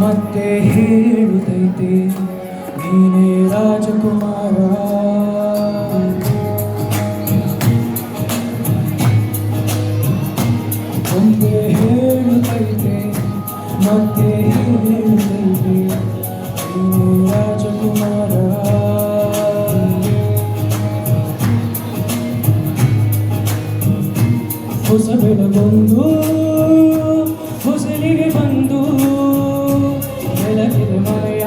ಮತ್ತೆ ಹೇಳುತ್ತೈತೆ ನೀನೇ ರಾಜಕುಮಾರ. ಒಂದೇ ಹೇಳುತ್ತೈತೆ ಮತ್ತೆ ಹೇಳುತ್ತೈತೆ ನೀನೇ ರಾಜಕುಮಾರ. ಹೊಸ ಬೆಳಗೊಂದು ಹೊಸಲಿಗೆ ಬಂದು ಬೆಳಕಿದೆ ಮನೆಯ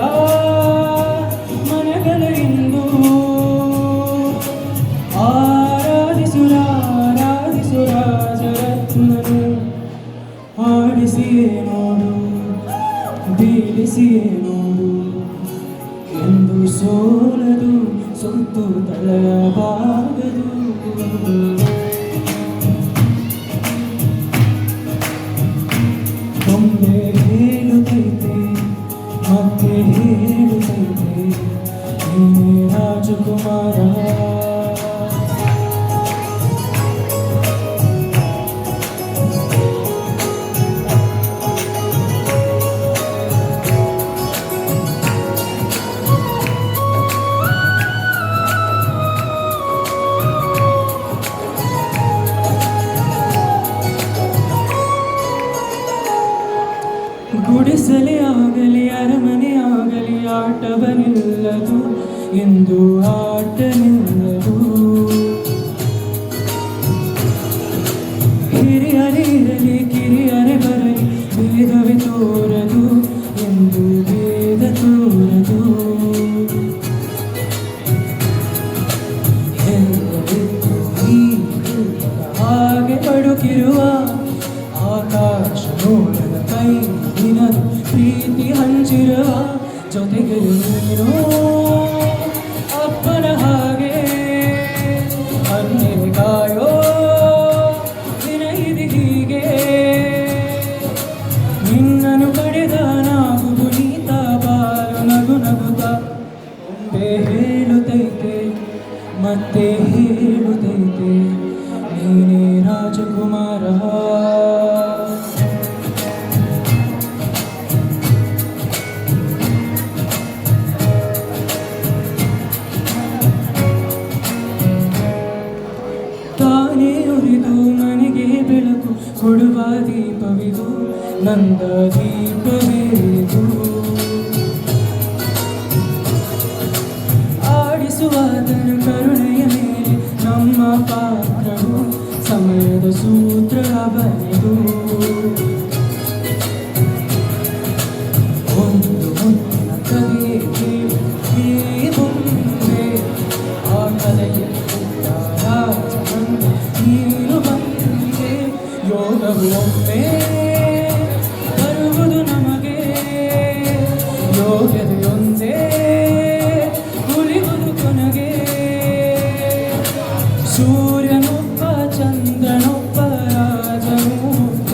ಮನೆಗಳ ಇಂದು. ಆರಾಧಿಸು ರಾಜರತ್ನನು, ಆಡಿಸಿಯೇ ನೋಡು ಬೀಳಿಸಿಯೇ ನೋಡು, ಎಂದು ಸೋಲದು ಸುತ್ತು ತಲೆಯಬಾರದು. ಒಮ್ಮೆ ಹೇಳುತ್ತೈತೆ ಮತ್ತೆ ಹೇಳುತ್ತೈತೆ ನೀನೇ ರಾಜಕುಮಾರ. ಗುಡಿಸಲೇ ಆಗಲಿ ಅರಮನೆ ಆಗಲಿ ಆಟವ ನಿಲ್ಲದು ಎಂದು ಆಟ ನಿಲ್ಲದು. ಹಿರಿಯರೇ ಇರಲಿ ಕಿರಿಯರೇ ಬರಲಿ ಭೇದವೇ ತೋರದು ಎಂದು ಭೇದ ತೋರದು. ಹಾಗೆ ಬಡುಕಿರುವ ಆಕಾಶ ನೋಡದ ಕೈ ನಿನದು ಪ್ರೀತಿ ಹಂಚಿರುವ ಜೊತೆಗೆ ನೀನು ಅಪ್ಪನ ಹಾಗೆ ಅನ್ನೆ ಕಾಯೋ ದಿನ ಇದು ಹೀಗೆ. ನಿನ್ನನ್ನು ಪಡೆದ ನಾವು ಪುನೀತ ಬಾಲು ನಗು ನಗುತ್ತ. ಒಮ್ಮೆ ಹೇಳುತ್ತೈತೆ ಮತ್ತೆ ಹೇಳುತ್ತೈತೆ ನೀನೇ ರಾಜಕುಮಾರ. ತಾನೇ ಉರಿದು ಮನೆಗೆ ಬೆಳಕು ಕೊಡುವ ದೀಪವಿದು ನಂದ ದೀಪವಿದು. ಆಡಿಸುವಾದನ ಕರುಣೆಯ ಮೇಲೆ ನಮ್ಮ ಪಾತ್ರವು ಸಮಯದ ಸೂತ್ರ ಬರೆದು. ಒಂದು ಮುತ್ತಿನ ಕಲೆಗೆ ಈ ಬೊಂಬೆ ಆ ಕಲೆಯ ನೀನು ಬಂದೆ. ಯೋಗವು ಒಮ್ಮೆ ಬರುವುದು ನಮಗೆ, ಯೋಗದೆಯೊಂದೇ ಉಳಿಯುವುದು ಕೊನೆಗೆ. ಸೂರ್ಯನೊಬ್ಬ ಚಂದ್ರನೊಬ್ಬ ರಾಜನೊಬ್ಬ,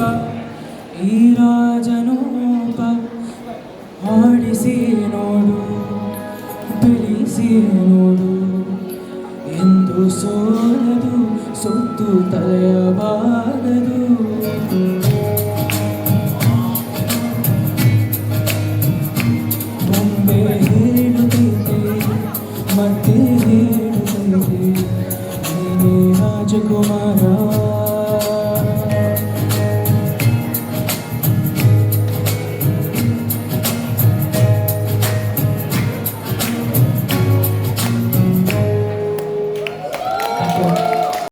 ಈ ರಾಜನೊಬ್ಬ. ಆಡಿಸಿ ನೋಡು ಬೆಳೆಸಿ ನೋಡು, ಎಂದು ಸೋಲದು ಸುತ್ತು ತಲೆಯಬಾರದು. ಒಮ್ಮೆ ಹೇಳುತ್ತೈತೆ ಮತ್ತೆ ಹೇಳುತ್ತೈತೆ ನೀನೇ ರಾಜಕುಮಾರ.